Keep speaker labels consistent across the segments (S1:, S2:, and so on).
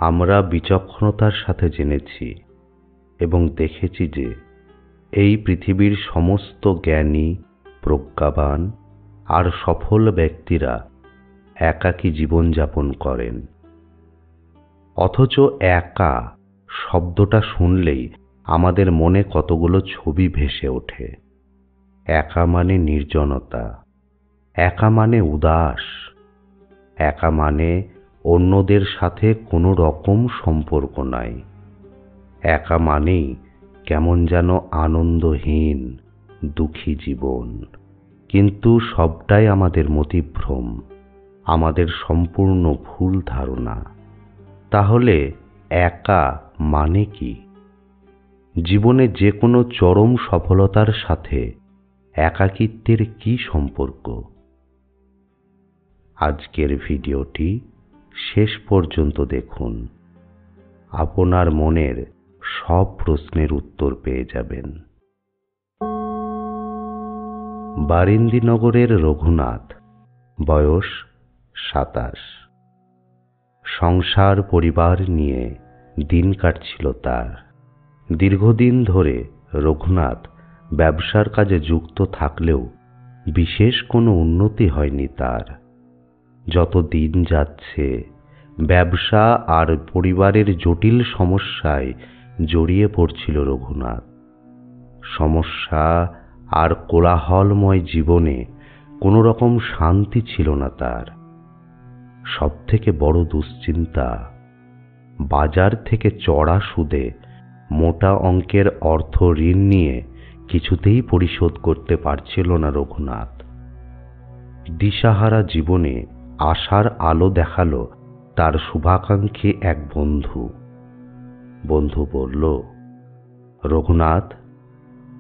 S1: আমরা বিচক্ষণতার সাথে জেনেছি এবং দেখেছি যে এই পৃথিবীর সমস্ত জ্ঞানী, প্রজ্ঞাবান আর সফল ব্যক্তিরা একাকী জীবনযাপন করেন। অথচ একা শব্দটা শুনলেই আমাদের মনে কতগুলো ছবি ভেসে ওঠে। একা মানে নির্জনতা, একা মানে উদাস, একা মানে অন্যদের সাথে কোনো রকম সম্পর্ক নাই। একা মানেই কেমন যেন আনন্দহীন, দুঃখী জীবন। কিন্তু সবটাই আমাদের মতিভ্রম, আমাদের সম্পূর্ণ ভুল ধারণা। তাহলে একা মানে কি? জীবনে যে কোনো চরম সফলতার সাথে একাকিত্বের কি সম্পর্ক? আজকের ভিডিওটি শেষ পর্যন্ত দেখুন। আপনার মনের সব প্রশ্নের উত্তর পেয়ে যাবেন। বারিন্দিনগরের রঘুনাথ, বয়স 27। সংসার পরিবার নিয়ে দিন কাটছিল তার। দীর্ঘদিন ধরে রঘুনাথ ব্যবসার কাজে যুক্ত থাকলেও বিশেষ কোনো উন্নতি হয়নি তার। যত দিন যাচ্ছে ব্যবসা আর পরিবারের জটিল সমস্যায় জড়িয়ে পড়ছিল রঘুনাথ। সমস্যা আর কোলাহলময় জীবনে কোনো রকম শান্তি ছিল না তার। সবথেকে বড় দুশ্চিন্তা, বাজার থেকে চড়া সুদে মোটা অঙ্কের অর্থ ঋণ নিয়ে কিছুতেই পরিশোধ করতে পারছিল না রঘুনাথ। দিশাহারা জীবনে আশার আলো দেখালো তার শুভাকাঙ্ক্ষী এক বন্ধু। বন্ধু বলল, রঘুনাথ,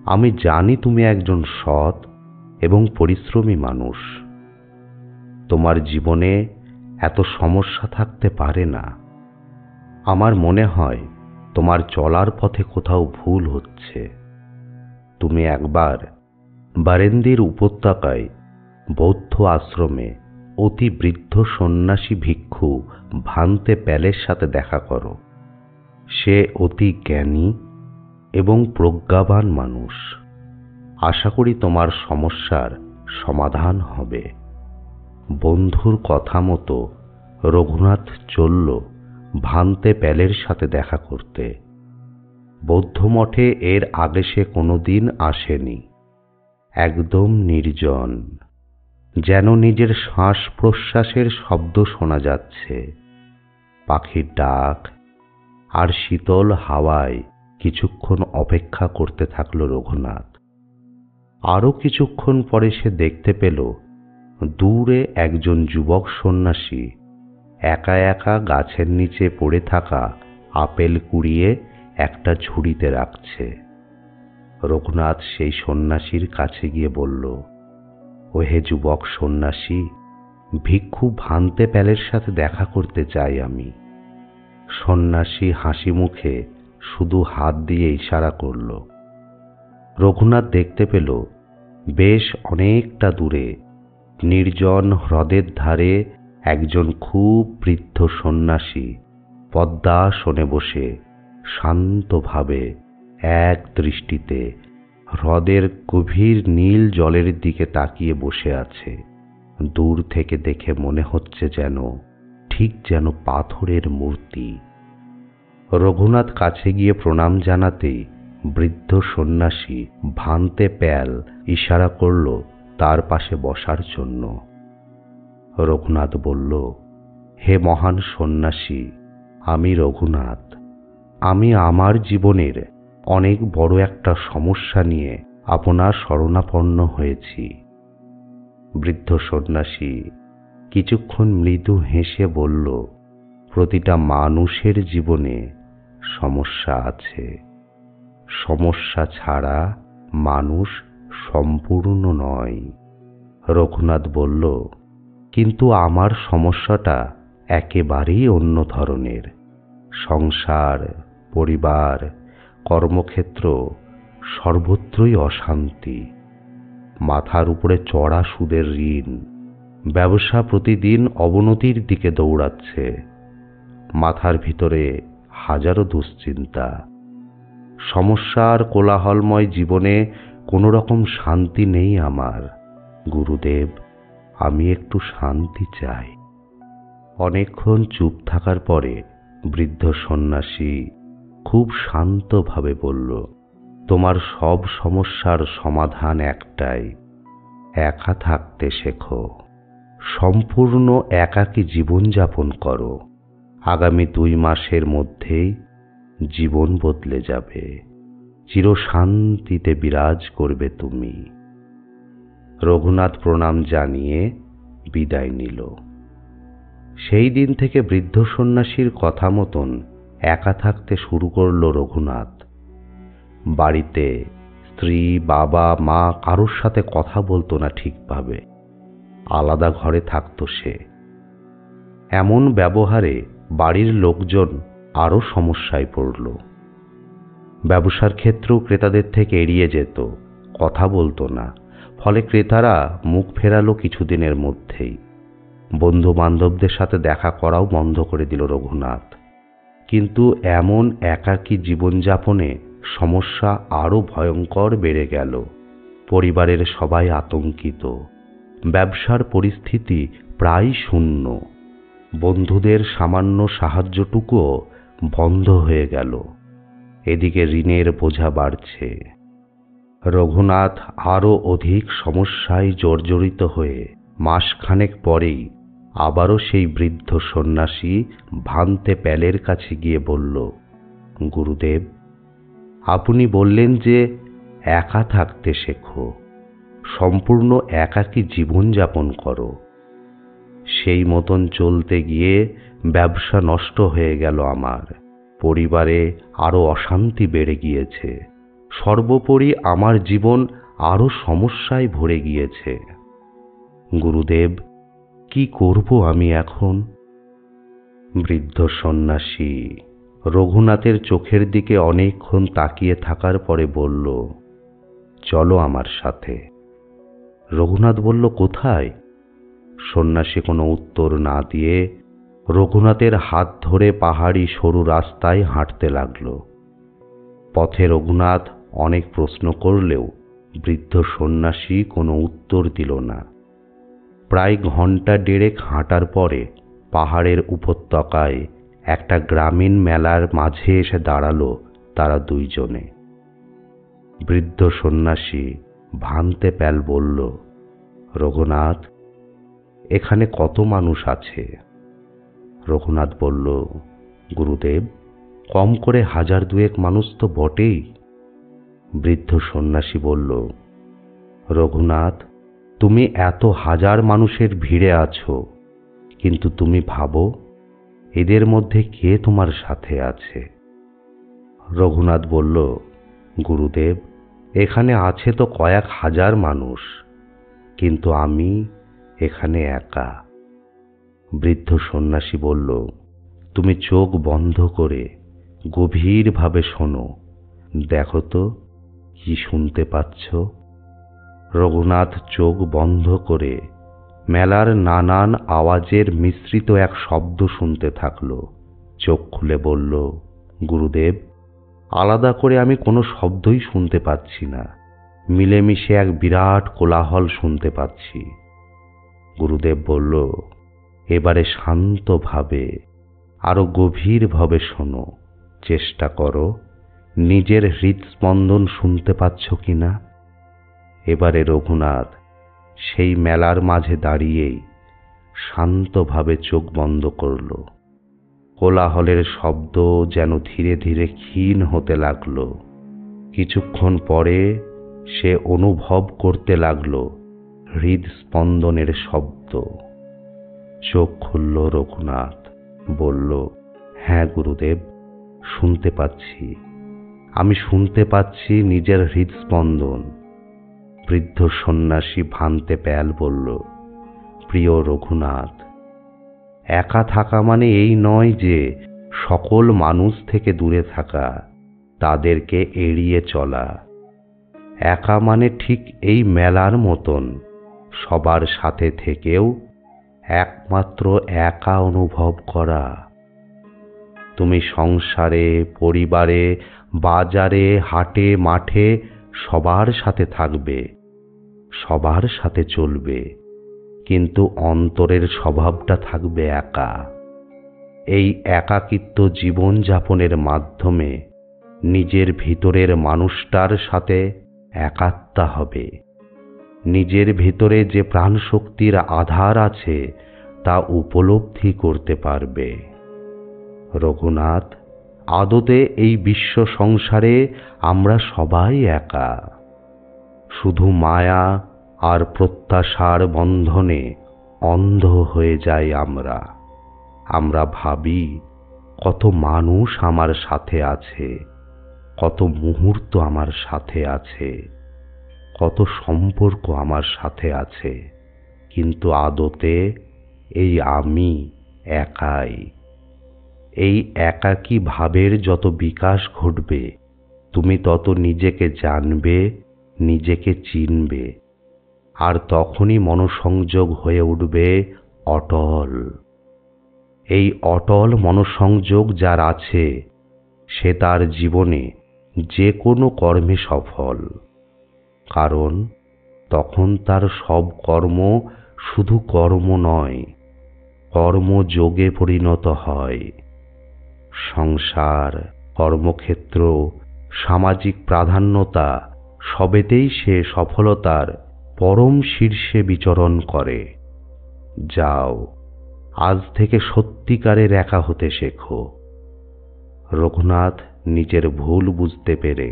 S1: আমি জানি তুমি একজন সৎ এবং পরিশ্রমী মানুষ। তোমার জীবনে এত সমস্যা থাকতে পারে না। আমার মনে হয় তোমার চলার পথে কোথাও ভুল হচ্ছে। তুমি একবার বারেন্দির উপত্যকায় বৌদ্ধ আশ্রমে অতি বৃদ্ধ সন্ন্যাসী ভিক্ষু ভান্তে প্যালের সাথে দেখা করো। সে অতি জ্ঞানী এবং প্রজ্ঞাবান মানুষ। আশা করি তোমার সমস্যার সমাধান হবে। বন্ধুর কথা মতো রঘুনাথ চলল ভান্তে প্যালের সাথে দেখা করতে। বৌদ্ধ মঠে এর আগে সে কোনোদিন আসেনি। একদম নির্জন, যেন নিজের শ্বাস প্রশ্বাসের শব্দ শোনা যাচ্ছে। পাখির ডাক আর শীতল হাওয়ায় কিছুক্ষণ অপেক্ষা করতে থাকল রঘুনাথ। আরো কিছুক্ষণ পরে সে দেখতে পেল দূরে একজন যুবক সন্ন্যাসী একা একা গাছের নিচে পড়ে থাকা আপেল কুড়িয়ে একটা ঝুড়িতে রাখছে। রঘুনাথ সেই সন্ন্যাসীর কাছে গিয়ে বলল, ওহে যুবক সন্ন্যাসী, ভিক্ষু ভান্তে প্যালের সাথে দেখা করতে চাই আমি। সন্ন্যাসী হাসি মুখে শুধু হাত দিয়ে ইশারা করল। রঘুনাথ দেখতে পেল বেশ অনেকটা দূরে নির্জন হ্রদের ধারে একজন খুব বৃদ্ধ সন্ন্যাসী পদ্মাসনে বসে শান্তভাবে এক দৃষ্টিতে হ্রদের গভীর নীল জলের দিকে তাকিয়ে বসে আছে। দূর থেকে দেখে মনে হচ্ছে ঠিক যেন পাথরের মূর্তি। রঘুনাথ কাছে গিয়ে প্রণাম জানাতেই বৃদ্ধ সন্ন্যাসী ভান্তে প্যাল ইশারা করল তার পাশে বসার জন্য। রঘুনাথ বলল, হে মহান সন্ন্যাসী, আমি রঘুনাথ। আমি আমার জীবনের অনেক বড় একটা সমস্যা নিয়ে আপনার শরণাপন্ন হয়েছি। বৃদ্ধ সন্ন্যাসী কিছুক্ষণ মৃদু হেসে বলল, প্রতিটা মানুষের জীবনে সমস্যা আছে। সমস্যা ছাড়া মানুষ সম্পূর্ণ নয়। রঘুনাথ বলল, কিন্তু আমার সমস্যাটা একেবারেই অন্য ধরনের। সংসার, পরিবার, কর্মক্ষেত্র সর্বত্রই অশান্তি। মাথার উপরে চড়া সুদের ঋণ, ব্যবসা প্রতিদিন অবনতির দিকে দৌড়াচ্ছে। মাথার ভিতরে হাজারো দুশ্চিন্তা। সমস্যার কোলাহলময় জীবনে কোনো রকম শান্তি নেই আমার। গুরুদেব, আমি একটু শান্তি চাই। অনেকক্ষণ চুপ থাকার পরে বৃদ্ধ সন্ন্যাসী খুব শান্তভাবে বলল, তোমার সব সমস্যার সমাধান একটাই, একা থাকতে শেখো। সম্পূর্ণ একাকী জীবনযাপন করো। আগামী 2 মাসের মধ্যেই জীবন বদলে যাবে। চিরশান্তিতে বিরাজ করবে তুমি। রঘুনাথ প্রণাম জানিয়ে বিদায় নিল। সেই দিন থেকে বৃদ্ধ সন্ন্যাসীর কথা মতন একা থাকতে শুরু করল রঘুনাথ। বাড়িতে স্ত্রী, বাবা, মা কারোর সাথে কথা বলতো না ঠিকভাবে। আলাদা ঘরে থাকতো সে। এমন ব্যবহারে বাড়ির লোকজন আরো সমস্যায় পড়ল। ব্যবসার ক্ষেত্রেও ক্রেতাদের থেকে এড়িয়ে যেত, কথা বলতো না। ফলে ক্রেতারা মুখ ফেরালো কিছুদিনের মধ্যেই। বন্ধু বান্ধবদের সাথে দেখা করাও বন্ধ করে দিল রঘুনাথ। কিন্তু এমন একাকী জীবনযাপনে সমস্যা আরো ভয়ঙ্কর বেড়ে গেল। পরিবারের সবাই আতঙ্কিত। ব্যবসার পরিস্থিতি প্রায় শূন্য। বন্ধুদের সামান্য সাহায্যটুকুও বন্ধ হয়ে গেল। এদিকে ঋণের বোঝা বাড়ছে। রঘুনাথ আরো অধিক সমস্যায় জর্জরিত হয়ে মাসখানেক পরেই আবারও সেই বৃদ্ধ সন্ন্যাসী ভান্তে প্যালের কাছে গিয়ে বলল, গুরুদেব, আপনি বললেন যে একা থাকতে শেখো, সম্পূর্ণ একাকী জীবনযাপন করো। সেই মতন চলতে গিয়ে ব্যবসা নষ্ট হয়ে গেল আমার। পরিবারে আরো অশান্তি বেড়ে গিয়েছে। সর্বোপরি আমার জীবন আরো সমস্যায় ভরে গিয়েছে। গুরুদেব, কি করব আমি এখন? বৃদ্ধ সন্ন্যাসী রঘুনাথের চোখের দিকে অনেকক্ষণ তাকিয়ে থাকার পরে বলল, চলো আমার সাথে। রঘুনাথ বলল, কোথায়? সন্ন্যাসী কোনো উত্তর না দিয়ে রঘুনাথের হাত ধরে পাহাড়ি সরু রাস্তায় হাঁটতে লাগল। পথে রঘুনাথ অনেক প্রশ্ন করলেও বৃদ্ধ সন্ন্যাসী কোনো উত্তর দিল না। প্রায় ঘন্টা দেড়েক হাঁটার পরে পাহাড়ের উপত্যকায় একটা গ্রামীণ মেলার মাঝে এসে দাঁড়ালো তারা দুইজনে। বৃদ্ধ সন্ন্যাসী ভান্তে প্যাল বলল, রঘুনাথ, এখানে কত মানুষ আছে? রঘুনাথ বলল, গুরুদেব, কম করে 1000-2 মানুষ তো বটেই। বৃদ্ধ সন্ন্যাসী বলল, রঘুনাথ, তুমি এত 1000 মানুষের ভিড়ে আছো, কিন্তু তুমি ভাবো এদের মধ্যে কে তোমার সাথে আছে? রঘুনাথ বলল, গুরুদেব, এখানে আছে তো কয়েক হাজার মানুষ, কিন্তু আমি এখানে একা। বৃদ্ধ সন্ন্যাসী বলল, তুমি চোখ বন্ধ করে গভীরভাবে শোনো, দেখো তো কি শুনতে পাচ্ছ? রঘুনাথ চোখ বন্ধ করে মেলার নানান আওয়াজের মিশ্রিত এক শব্দ শুনতে থাকল। চোখ খুলে বলল, গুরুদেব, আলাদা করে আমি কোনো শব্দই শুনতে পাচ্ছি না। মিলেমিশে এক বিরাট কোলাহল শুনতে পাচ্ছি। গুরুদেব বলল, এবারে শান্তভাবে আরো গভীরভাবে শোনো, চেষ্টা করো নিজের হৃদস্পন্দন শুনতে পাচ্ছ কিনা। এবারে রঘুনাথ সেই মেলার মাঝে দাঁড়িয়েই শান্তভাবে চোখ বন্ধ করল। কোলাহলের শব্দ যেন ধীরে ধীরে ক্ষীণ হতে লাগল। কিছুক্ষণ পরে সে অনুভব করতে লাগল হৃদস্পন্দনের শব্দ। চোখ খুলল রঘুনাথ, বলল, হ্যাঁ গুরুদেব, শুনতে পাচ্ছি, আমি শুনতে পাচ্ছি নিজের হৃদস্পন্দন। বৃদ্ধ সন্ন্যাসী ভান্তে প্যাল বলল, প্রিয় রঘুনাথ, একা থাকা মানে এই নয় যে সকল মানুষ থেকে দূরে থাকা, তাদেরকে এড়িয়ে চলা। একা মানে ঠিক এই মেলার মতন, সবার সাথে থেকেও একমাত্র একা অনুভব করা। তুমি সংসারে, পরিবারে, বাজারে, হাটে, মাঠে সবার সাথে থাকবে, সবার সাথে চলবে, কিন্তু অন্তরের স্বভাবটা থাকবে একা। এই একাকিত্ব জীবন যাপনের মাধ্যমে নিজের ভিতরের মানুষটার সাথে একাত্মা হবে। নিজের ভিতরে যে প্রাণশক্তির আধার আছে তা উপলব্ধি করতে পারবে। রঘুনাথ, আদতে এই বিশ্ব সংসারে আমরা সবাই একা। শুধু মায়া আর প্রত্যাশার বন্ধনে অন্ধ হয়ে যাই আমরা। আমরা ভাবি কত মানুষ আমার সাথে আছে, কত মুহূর্ত আমার সাথে আছে, কত সম্পর্ক আমার সাথে আছে, কিন্তু আদতে এই আমি একাই। এই একাকী ভাবের যত বিকাশ ঘটবে, তুমি তত নিজেকে জানবে, নিজেকে চিনবে, আর তখনই মনোসংযোগ হয়ে উঠবে অটল। এই অটল মনোসংযোগ যার আছে, সে তার জীবনে যে কোনো কর্মে সফল। কারণ তখন তার সব কর্ম শুধু কর্ম নয়, কর্মযোগে পরিণত হয়। সংসার, কর্মক্ষেত্র, সামাজিক প্রাধান্যতা সবেতেই সে সফলতার পরম শীর্ষে বিচরণ করে। যাও, আজ থেকে সত্যিকারের একা হতে শেখো। রঘুনাথ নিজের ভুল বুঝতে পেরে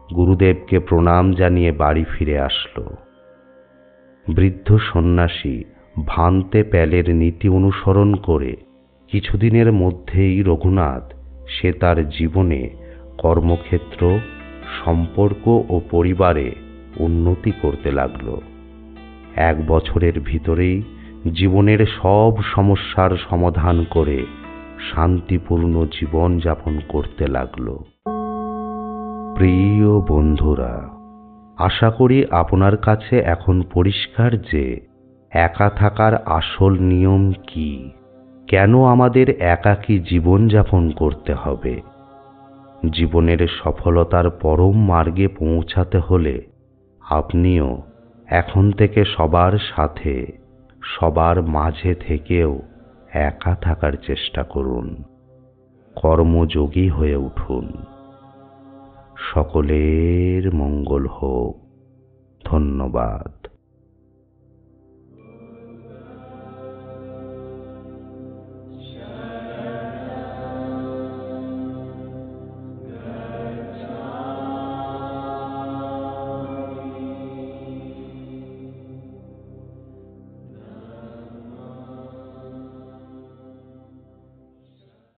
S1: গুরুদেবকে প্রণাম জানিয়ে বাড়ি ফিরে আসলো। বৃদ্ধ সন্ন্যাসী ভান্তে প্যালের নীতি অনুসরণ করে কিছুদিনের মধ্যেই রঘুনাথ সে তার জীবনে, কর্মক্ষেত্র, সম্পর্ক ও পরিবারে উন্নতি করতে লাগলো। 1 বছরের ভিতরেই জীবনের সব সমস্যার সমাধান করে শান্তিপূর্ণ জীবন যাপন করতে লাগলো। প্রিয় বন্ধুরা, আশা করি আপনার কাছে এখন পরিষ্কার যে একা থাকার আসল নিয়ম কি, কেন আমাদের একাকী জীবন যাপন করতে হবে। জীবনের সফলতার পরম মার্গে পৌঁছাতে হলে আপনিও এখন থেকে সবার সাথে, সবার মাঝে থেকেও একা থাকার চেষ্টা করুন। কর্মযোগী হয়ে উঠুন। সকলের মঙ্গল হোক। ধন্যবাদ।